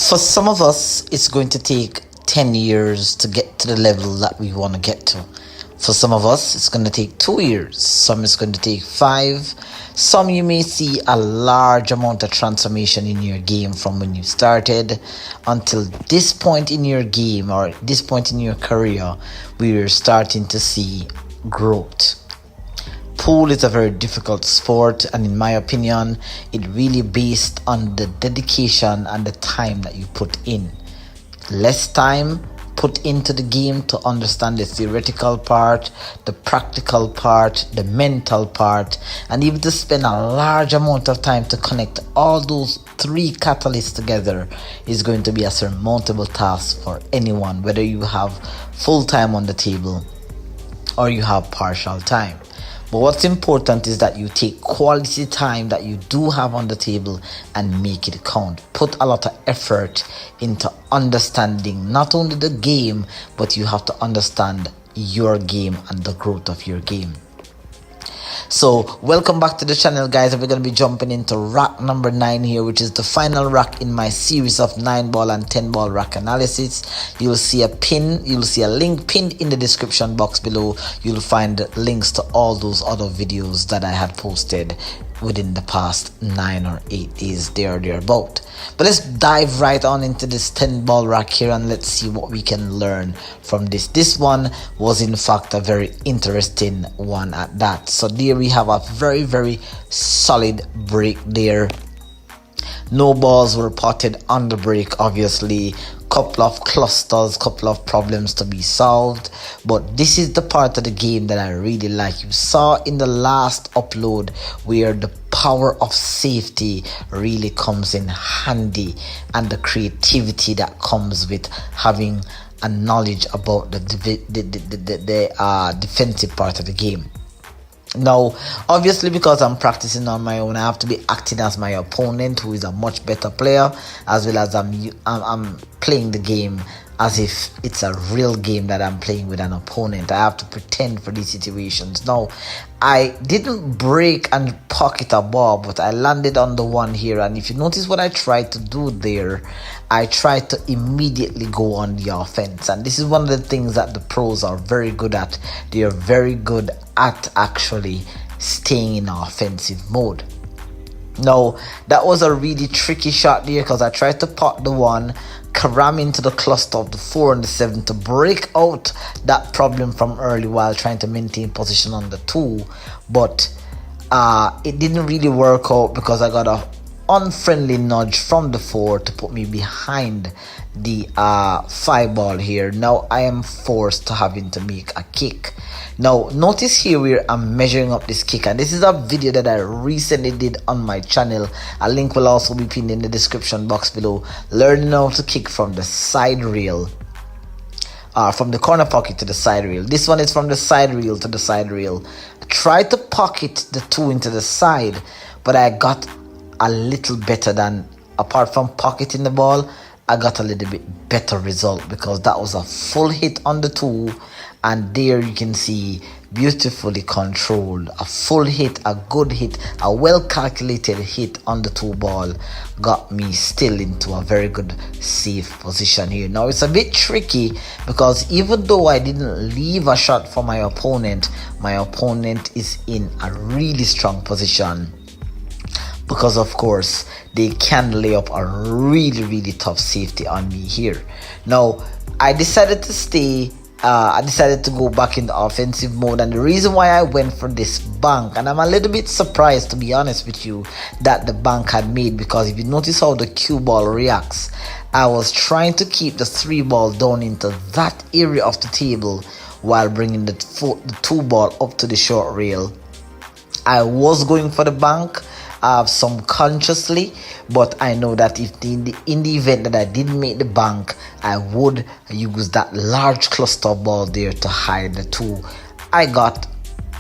For some of us, it's going to take 10 years to get to the level that we want to get to. For some of us, it's going to take 2 years. Some it's going to take 5. Some you may see a large amount of transformation in your game from when you started until this point in your game or this point in your career, we're starting to see growth. Pool is a very difficult sport, and in my opinion, it really based on the dedication and the time that you put in. Less time put into the game to understand the theoretical part, the practical part, the mental part, and even to spend a large amount of time to connect all those 3 catalysts together is going to be a surmountable task for anyone, whether you have full time on the table or you have partial time. But what's important is that you take quality time that you do have on the table and make it count. Put a lot of effort into understanding not only the game, but you have to understand your game and the growth of your game. So welcome back to the channel, guys. We're going to be jumping into rack number 9 here, which is the final rack in my series of 9-ball and 10-ball rack analysis. You'll see a link pinned in the description box below. You'll find links to all those other videos that I had posted within the past 9 or 8 days thereabout. But let's dive right on into this 10-ball rack here and let's see what we can learn from this. This one was in fact a very interesting one at that. So there we have a very solid break there. No balls were potted on the break, obviously. Couple of clusters, couple of problems to be solved, but this is the part of the game that I really like. You saw in the last upload where the power of safety really comes in handy, and the creativity that comes with having a knowledge about the defensive part of the game. Now, obviously, because I'm practicing on my own, I have to be acting as my opponent, who is a much better player, as well as I'm playing the game as if it's a real game that I'm playing with an opponent. I have to pretend for these situations. Now, I didn't break and pocket a ball, but I landed on the one here. And if you notice what I tried to do there, I tried to immediately go on the offense. And this is one of the things that the pros are very good at. They are very good at actually staying in offensive mode. Now, that was a really tricky shot there because I tried to pot the 1, ram into the cluster of the 4 and the 7 to break out that problem from early while trying to maintain position on the 2. But it didn't really work out because I got a unfriendly nudge from the 4 to put me behind the 5 ball here. Now I am forced to having to make a kick. Now notice here where I'm measuring up this kick, and this is a video that I recently did on my channel. A link will also be pinned in the description box below. Learning how to kick from the side rail, from the corner pocket to the side rail. This one is from the side rail to the side rail. Try to pocket the 2 into the side, but I got a little better than, apart from pocketing the ball, I got a little bit better result because that was a full hit on the 2, and there you can see beautifully controlled, a full hit, a good hit, a well calculated hit on the 2 ball got me still into a very good safe position here. Now it's a bit tricky because even though I didn't leave a shot for my opponent is in a really strong position, because of course they can lay up a really tough safety on me here. Now I decided to stay, I decided to go back in the offensive mode, and the reason why I went for this bank, and I'm a little bit surprised to be honest with you that the bank had made, because if you notice how the cue ball reacts, I was trying to keep the 3 ball down into that area of the table while bringing the 2 ball up to the short rail. I was going for the bank subconsciously, but I know that if in the event that I didn't make the bank, I would use that large cluster ball there to hide the 2. I got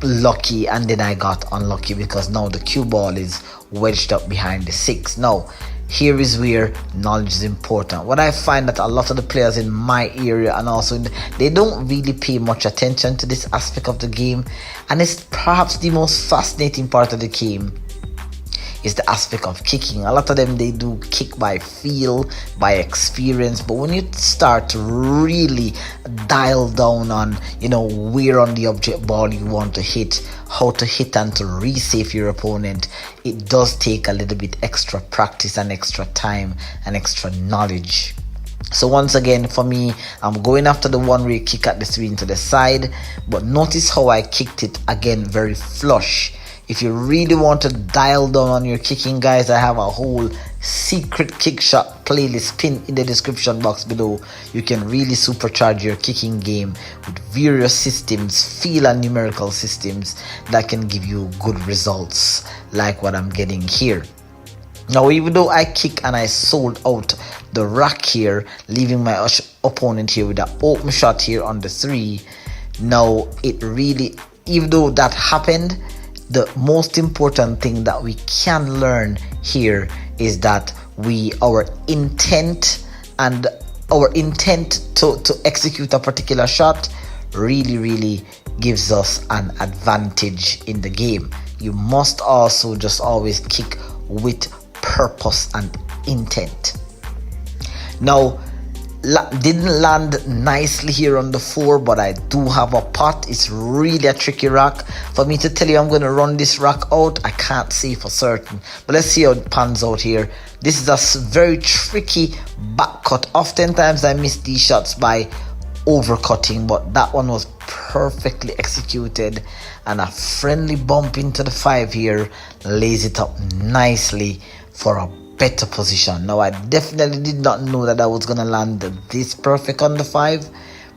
lucky, and then I got unlucky because now the cue ball is wedged up behind the 6. Now here is where knowledge is important. What I find that a lot of the players in my area and also they don't really pay much attention to this aspect of the game, and it's perhaps the most fascinating part of the game, is the aspect of kicking. A lot of them, they do kick by feel, by experience, but when you start to really dial down on, where on the object ball you want to hit, how to hit and to resave your opponent, it does take a little bit extra practice and extra time and extra knowledge. So once again, for me, I'm going after the one-way kick at the swing to the side, but notice how I kicked it again very flush. If you really want to dial down on your kicking, guys, I have a whole secret kick shot playlist pinned in the description box below. You can really supercharge your kicking game with various systems, feel and numerical systems that can give you good results like what I'm getting here. Now, even though I kick and I sold out the rack here, leaving my opponent here with an open shot here on the 3, now it really, even though that happened, the most important thing that we can learn here is that our intent to execute a particular shot really gives us an advantage in the game. You must also just always kick with purpose and intent. Now, didn't land nicely here on the 4, but I do have a pot. It's really a tricky rack. For me to tell you I'm going to run this rack out, I can't say for certain, but let's see how it pans out here. This is a very tricky back cut. Oftentimes I miss these shots by overcutting, but that one was perfectly executed, and a friendly bump into the 5 here lays it up nicely for a better position. Now, I definitely did not know that I was gonna land this perfect on the 5,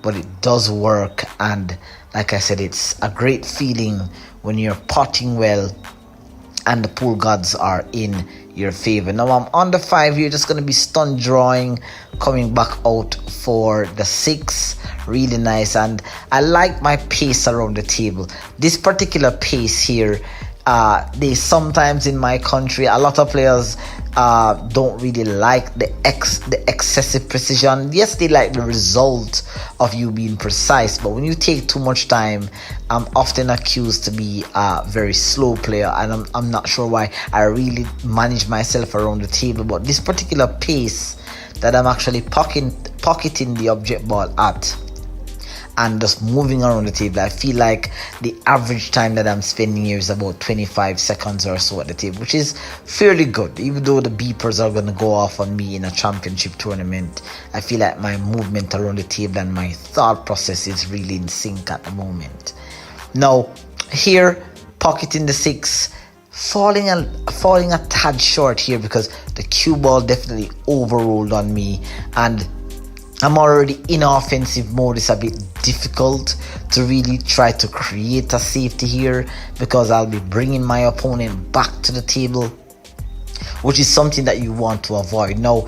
but it does work, and like I said, it's a great feeling when you're potting well and the pool gods are in your favor. Now I'm on the 5 here, just gonna be stun drawing, coming back out for the 6. Really nice, and I like my pace around the table. This particular pace here, they sometimes in my country, a lot of players don't really like the excessive precision. Yes, they like the result of you being precise, but when you take too much time, I'm often accused to be a very slow player, and I'm not sure why. I really manage myself around the table, but this particular pace that I'm actually pocketing the object ball at and just moving around the table, I feel like the average time that I'm spending here is about 25 seconds or so at the table, which is fairly good. Even though the beepers are going to go off on me in a championship tournament, I feel like my movement around the table and my thought process is really in sync at the moment. Now here, pocketing the 6, falling a tad short here because the cue ball definitely overrolled on me, and I'm already in offensive mode. It's a bit difficult to really try to create a safety here because I'll be bringing my opponent back to the table, which is something that you want to avoid. Now,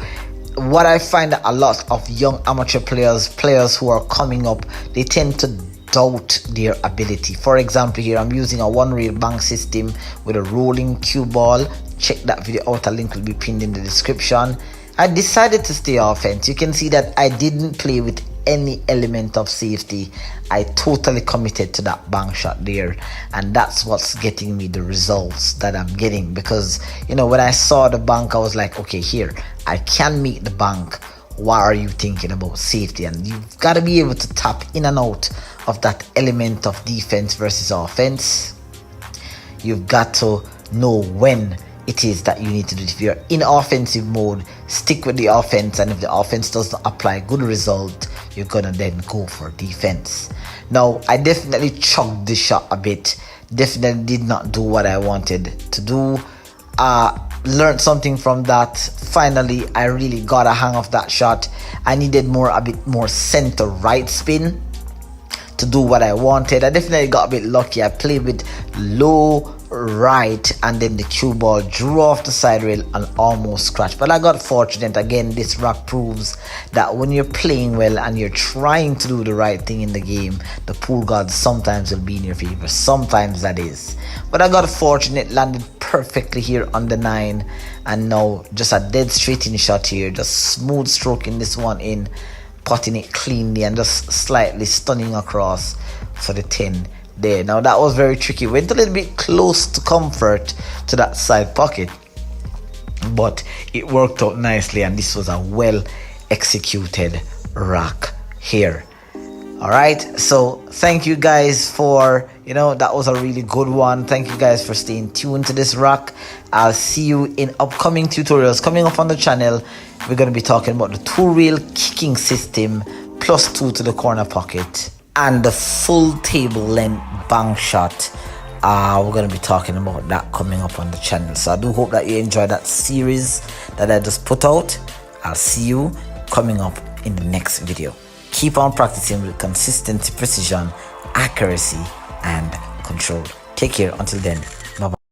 what I find that a lot of young amateur players who are coming up, they tend to doubt their ability. For example, here I'm using a one-rail bank system with a rolling cue ball. Check that video out, a link will be pinned in the description. I decided to stay offense. You can see that I didn't play with any element of safety. I totally committed to that bank shot there, and that's what's getting me the results that I'm getting, because when I saw the bank, I was like, okay, here I can meet the bank. Why are you thinking about safety? And you've got to be able to tap in and out of that element of defense versus offense. You've got to know when it is that you need to do it. If you're in offensive mode, stick with the offense, and if the offense doesn't apply good result, you're gonna then go for defense. Now, I definitely chugged this shot a bit, definitely did not do what I wanted to do. Learned something from that. Finally, I really got a hang of that shot. I needed a bit more center right spin to do what I wanted. I definitely got a bit lucky. I played with low right, and then the cue ball drew off the side rail and almost scratched, but I got fortunate. Again, this rack proves that when you're playing well and you're trying to do the right thing in the game, the pool gods sometimes will be in your favor. Sometimes that is, but I got fortunate, landed perfectly here on the 9, and now just a dead straight in shot here, just smooth stroking this one in, putting it cleanly and just slightly stunning across for the 10 there. Now that was very tricky, went a little bit close to comfort to that side pocket, but it worked out nicely, and this was a well executed rack here. All right, so thank you guys for, that was a really good one. Thank you guys for staying tuned to this rack. I'll see you in upcoming tutorials coming up on the channel. We're going to be talking about the 2-rail kicking system, +2 to the corner pocket, and the full table length bank shot. We're going to be talking about that coming up on the channel. So I do hope that you enjoy that series that I just put out. I'll see you coming up in the next video. Keep on practicing with consistency, precision, accuracy, and control. Take care until then. Bye-bye.